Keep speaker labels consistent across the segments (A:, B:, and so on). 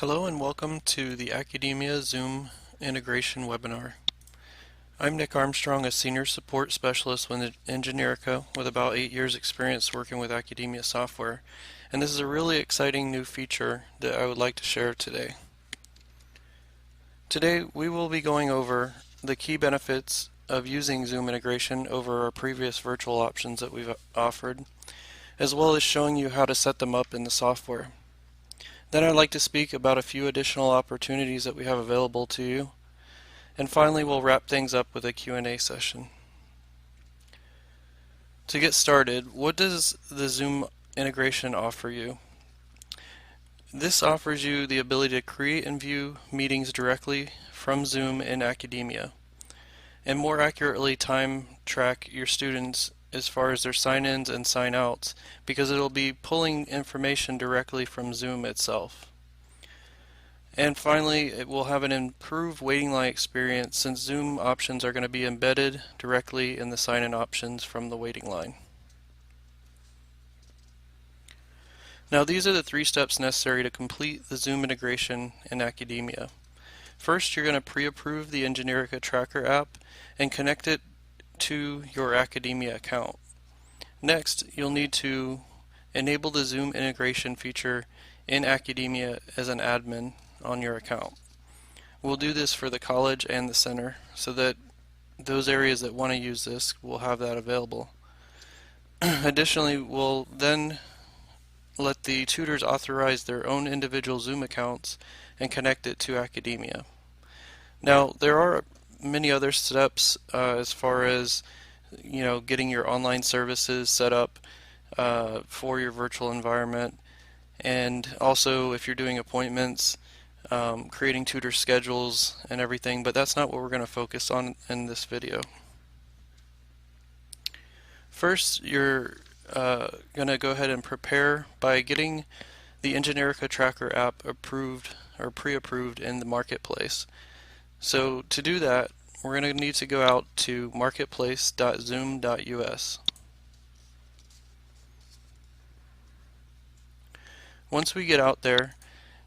A: Hello and welcome to the Accudemia Zoom integration webinar. I'm Nick Armstrong, a senior support specialist with Engineerica with about 8 years experience working with Accudemia software, and this is a really exciting new feature that I would like to share today. Today we will be going over the key benefits of using Zoom integration over our previous virtual options that we've offered, as well as showing you how to set them up in the software. Then I'd like to speak about a few additional opportunities that we have available to you. And finally, we'll wrap things up with a Q&A session. To get started, what does the Zoom integration offer you? This offers you the ability to create and view meetings directly from Zoom in Accudemia, and more accurately time track your students as far as their sign-ins and sign-outs, because it'll be pulling information directly from Zoom itself. And finally, it will have an improved waiting line experience since Zoom options are going to be embedded directly in the sign-in options from the waiting line. Now these are the 3 steps necessary to complete the Zoom integration in Accudemia. First, you're going to pre-approve the Engineerica Tracker app and connect it to your Accudemia account. Next, you'll need to enable the Zoom integration feature in Accudemia as an admin on your account. We'll do this for the college and the center so that those areas that want to use this will have that available. Additionally, we'll then let the tutors authorize their own individual Zoom accounts and connect it to Accudemia. Now, there are many other steps as far as getting your online services set up for your virtual environment, and also if you're doing appointments, creating tutor schedules and everything, but that's not what we're going to focus on in this video. First, you're going to go ahead and prepare by getting the Engineerica Tracker app approved or pre-approved in the marketplace. So to do that, we're going to need to go out to marketplace.zoom.us. Once we get out there,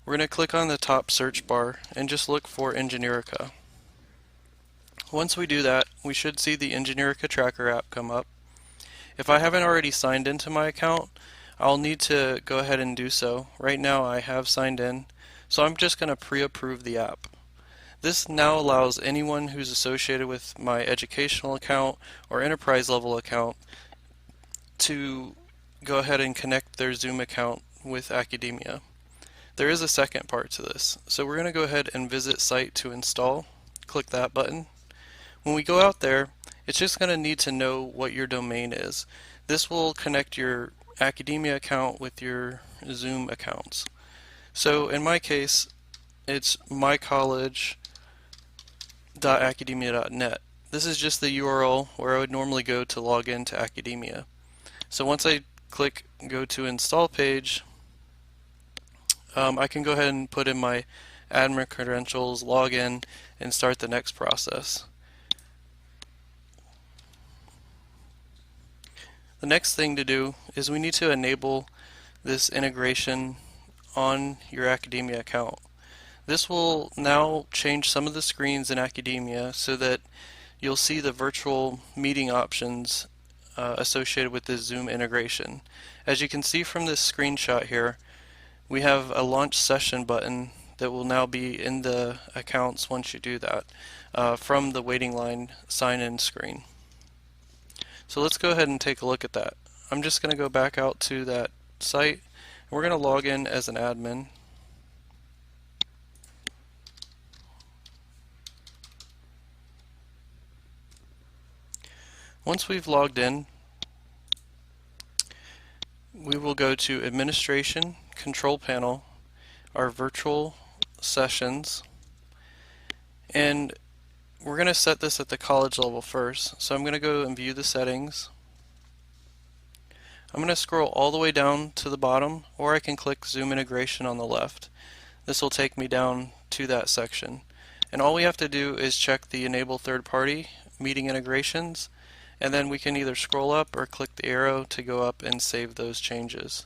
A: we're going to click on the top search bar and just look for Engineerica. Once we do that, we should see the Engineerica Tracker app come up. If I haven't already signed into my account, I'll need to go ahead and do so. Right now I have signed in, so I'm just going to pre-approve the app. This now allows anyone who's associated with my educational account or enterprise level account to go ahead and connect their Zoom account with Accudemia. There is a second part to this, so we're going to go ahead and visit site to install. Click that button. When we go out there, it's just going to need to know what your domain is. This will connect your Accudemia account with your Zoom accounts. So in my case, it's mycollege.accudemia.net. This is just the URL where I would normally go to log in to Accudemia. So once I click go to install page, I can go ahead and put in my admin credentials, log in, and start the next process. The next thing to do is we need to enable this integration on your Accudemia account. This will now change some of the screens in Accudemia so that you'll see the virtual meeting options associated with this Zoom integration. As you can see from this screenshot here, we have a launch session button that will now be in the accounts once you do that from the waiting line sign-in screen. So let's go ahead and take a look at that. I'm just going to go back out to that site, and we're going to log in as an admin. Once we've logged in, we will go to Administration, Control Panel, our Virtual Sessions, and we're going to set this at the college level first. So I'm going to go and view the settings. I'm going to scroll all the way down to the bottom, or I can click Zoom Integration on the left. This will take me down to that section. And all we have to do is check the Enable Third-Party Meeting Integrations, and then we can either scroll up or click the arrow to go up and save those changes.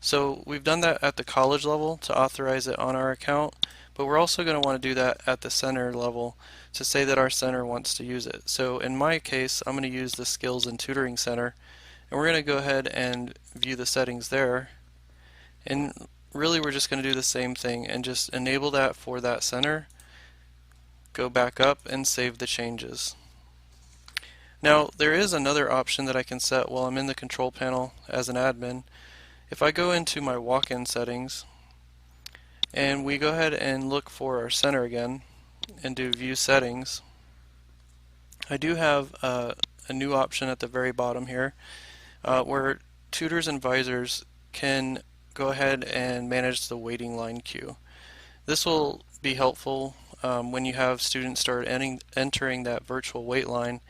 A: So we've done that at the college level to authorize it on our account, but we're also going to want to do that at the center level to say that our center wants to use it. So in my case, I'm going to use the Skills and Tutoring Center, and we're going to go ahead and view the settings there. And really we're just going to do the same thing and just enable that for that center, go back up and save the changes. Now there is another option that I can set while I'm in the control panel as an admin. If I go into my walk-in settings and we go ahead and look for our center again and do view settings, I do have a new option at the very bottom here where tutors and advisors can go ahead and manage the waiting line queue. This will be helpful when you have students start entering that virtual wait line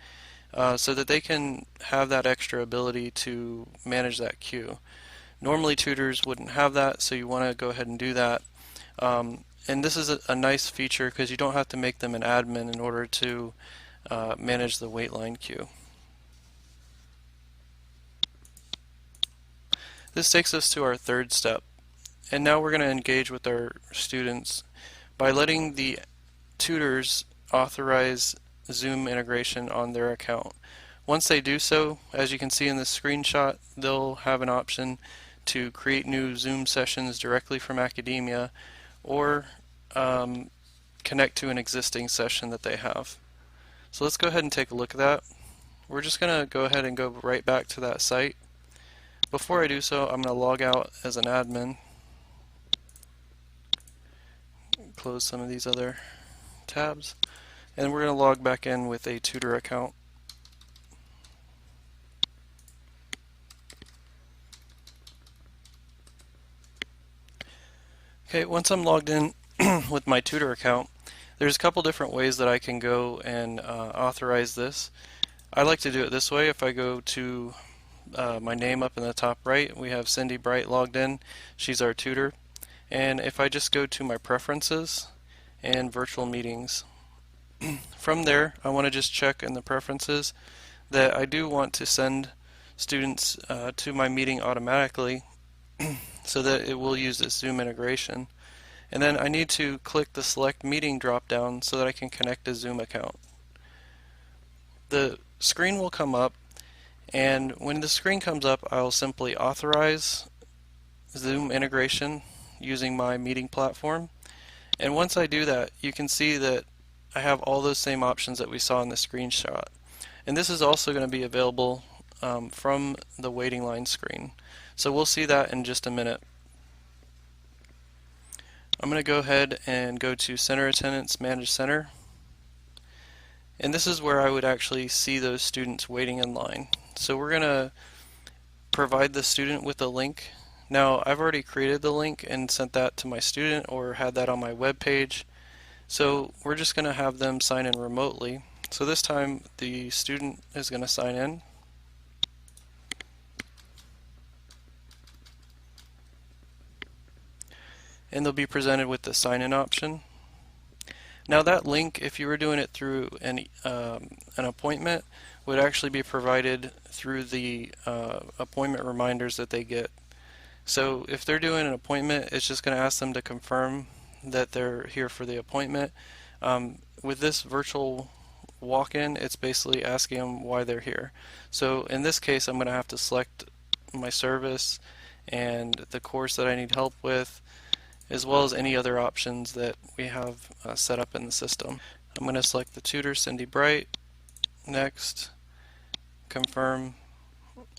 A: so that they can have that extra ability to manage that queue. Normally tutors wouldn't have that, so you want to go ahead and do that. And this is a nice feature because you don't have to make them an admin in order to manage the wait line queue. This takes us to our third step, and now we're going to engage with our students by letting the tutors authorize Zoom integration on their account. Once they do so, as you can see in this screenshot, they'll have an option to create new Zoom sessions directly from Accudemia or connect to an existing session that they have. So let's go ahead and take a look at that. We're just going to go ahead and go right back to that site. Before I do so, I'm going to log out as an admin, close some of these other tabs, and we're going to log back in with a tutor account. Okay, once I'm logged in with my tutor account, there's a couple different ways that I can go and authorize this. I like to do it this way. If I go to my name up in the top right, we have Cindy Bright logged in. She's our tutor. And if I just go to my preferences and virtual meetings, from there I want to just check in the preferences that I do want to send students to my meeting automatically so that it will use this Zoom integration. And then I need to click the select meeting drop down so that I can connect a Zoom account. The screen will come up, and when the screen comes up, I'll simply authorize Zoom integration using my meeting platform. And once I do that, you can see that I have all those same options that we saw in the screenshot. And this is also going to be available from the waiting line screen. So we'll see that in just a minute. I'm going to go ahead and go to Center Attendance Manage Center. And this is where I would actually see those students waiting in line. So we're going to provide the student with a link. Now I've already created the link and sent that to my student or had that on my web page. So we're just going to have them sign in remotely. So this time the student is going to sign in. And they'll be presented with the sign-in option. Now that link, if you were doing it through an appointment, would actually be provided through the appointment reminders that they get. So if they're doing an appointment, it's just going to ask them to confirm that they're here for the appointment. With this virtual walk-in, it's basically asking them why they're here. So in this case, I'm going to have to select my service and the course that I need help with, as well as any other options that we have set up in the system. I'm going to select the tutor, Cindy Bright, next, confirm,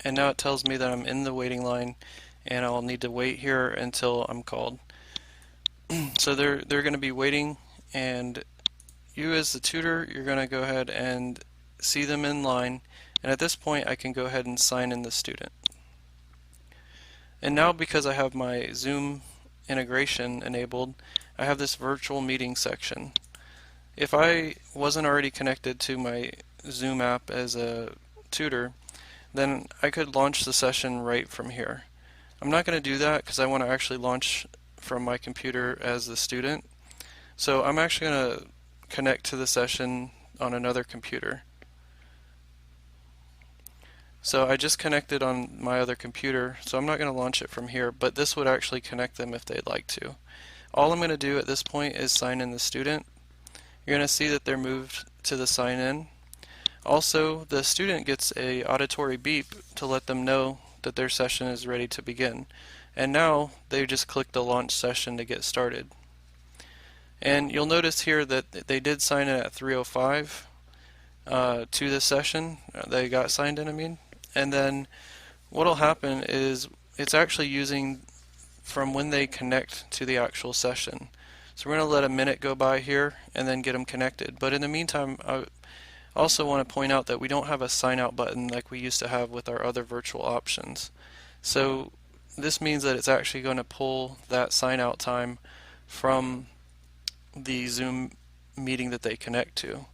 A: and now it tells me that I'm in the waiting line and I'll need to wait here until I'm called. So they're going to be waiting, and you as the tutor, you're going to go ahead and see them in line, and at this point I can go ahead and sign in the student. And now, because I have my Zoom integration enabled, I have this virtual meeting section. If I wasn't already connected to my Zoom app as a tutor, then I could launch the session right from here. I'm not going to do that because I want to actually launch from my computer as the student. So I'm actually going to connect to the session on another computer. So I just connected on my other computer, so I'm not going to launch it from here, but this would actually connect them if they'd like to. All I'm going to do at this point is sign in the student. You're going to see that they're moved to the sign in. Also, the student gets a auditory beep to let them know that their session is ready to begin. And now they just click the launch session to get started. And you'll notice here that they did sign in at 3:05 to the session. They got signed in, I mean. And then what'll happen is it's actually using from when they connect to the actual session. So we're going to let a minute go by here and then get them connected. But in the meantime, I also want to point out that we don't have a sign out button like we used to have with our other virtual options. So this means that it's actually going to pull that sign out time from the Zoom meeting that they connect to.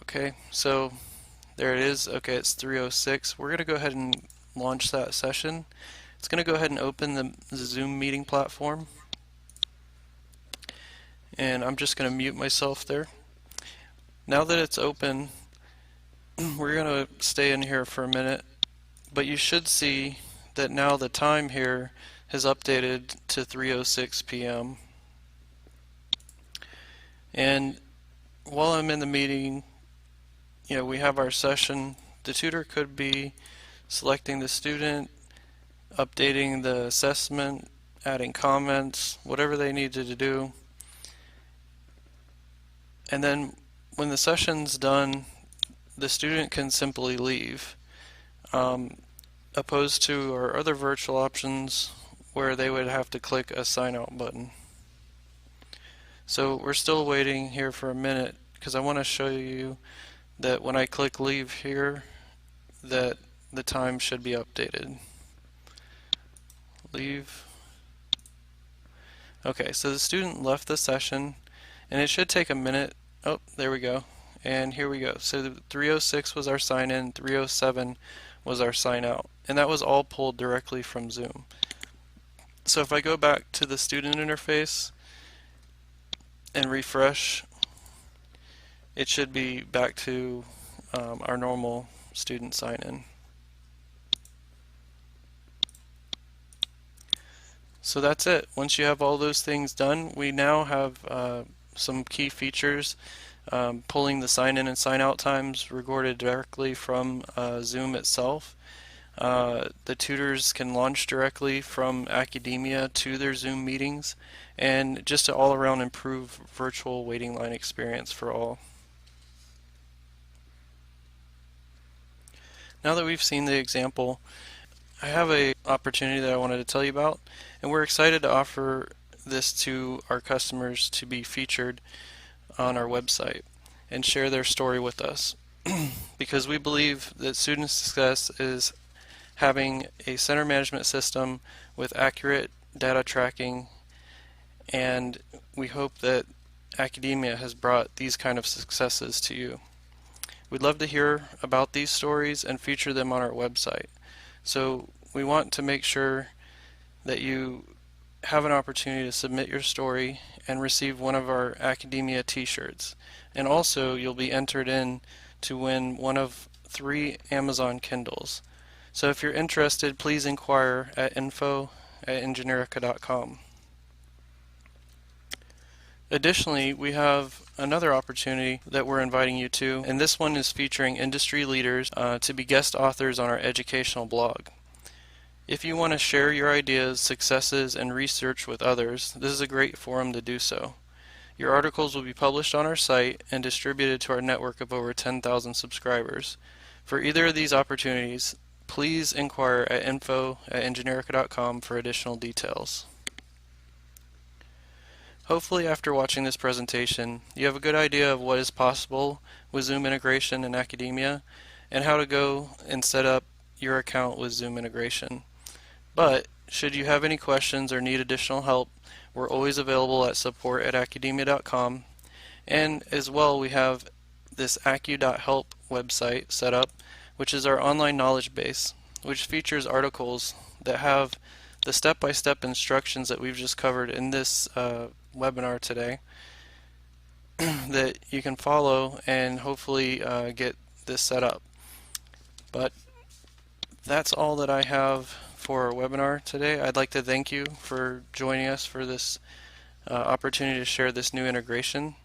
A: Okay, so there it is. Okay, it's 3:06. We're going to go ahead and launch that session. It's going to go ahead and open the Zoom meeting platform. And I'm just going to mute myself there. Now that it's open, we're going to stay in here for a minute, but you should see that now the time here has updated to 3:06 p.m. And while I'm in the meeting, we have our session. The tutor could be selecting the student, updating the assessment, adding comments, whatever they needed to do. And then when the session's done, the student can simply leave, opposed to our other virtual options where they would have to click a sign out button. So we're still waiting here for a minute because I want to show you that when I click leave here, that the time should be updated. Leave. Okay, so the student left the session, and it should take a minute. Oh, there we go. And here we go. So the 3:06 was our sign in, 3:07 was our sign out, and that was all pulled directly from Zoom. So if I go back to the student interface and refresh, it should be back to our normal student sign in. So that's it. Once you have all those things done, we now have some key features, pulling the sign in and sign out times recorded directly from Zoom itself. The tutors can launch directly from Accudemia to their Zoom meetings, and just to all around improve virtual waiting line experience for all. Now that we've seen the example, I have an opportunity that I wanted to tell you about, and we're excited to offer this to our customers to be featured on our website and share their story with us because we believe that student success is having a center management system with accurate data tracking, and we hope that Accudemia has brought these kind of successes to you. We'd love to hear about these stories and feature them on our website. So we want to make sure that you have an opportunity to submit your story and receive one of our Accudemia t-shirts. And also you'll be entered in to win one of 3 Amazon Kindles. So if you're interested, please inquire at info@engineerica.com. Additionally, we have another opportunity that we're inviting you to, and this one is featuring industry leaders to be guest authors on our educational blog. If you want to share your ideas, successes, and research with others, this is a great forum to do so. Your articles will be published on our site and distributed to our network of over 10,000 subscribers. For either of these opportunities, please inquire at info@engineerica.com for additional details. Hopefully after watching this presentation, you have a good idea of what is possible with Zoom integration in Accudemia and how to go and set up your account with Zoom integration. But should you have any questions or need additional help, we're always available at support@accudemia.com, and as well we have this accu.help website set up, which is our online knowledge base, which features articles that have the step-by-step instructions that we've just covered in this webinar today that you can follow and hopefully get this set up. But That's all that I have for our webinar today. I'd like to thank you for joining us for this opportunity to share this new integration.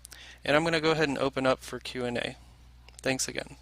A: And I'm going to go ahead and open up for Q&A. Thanks again.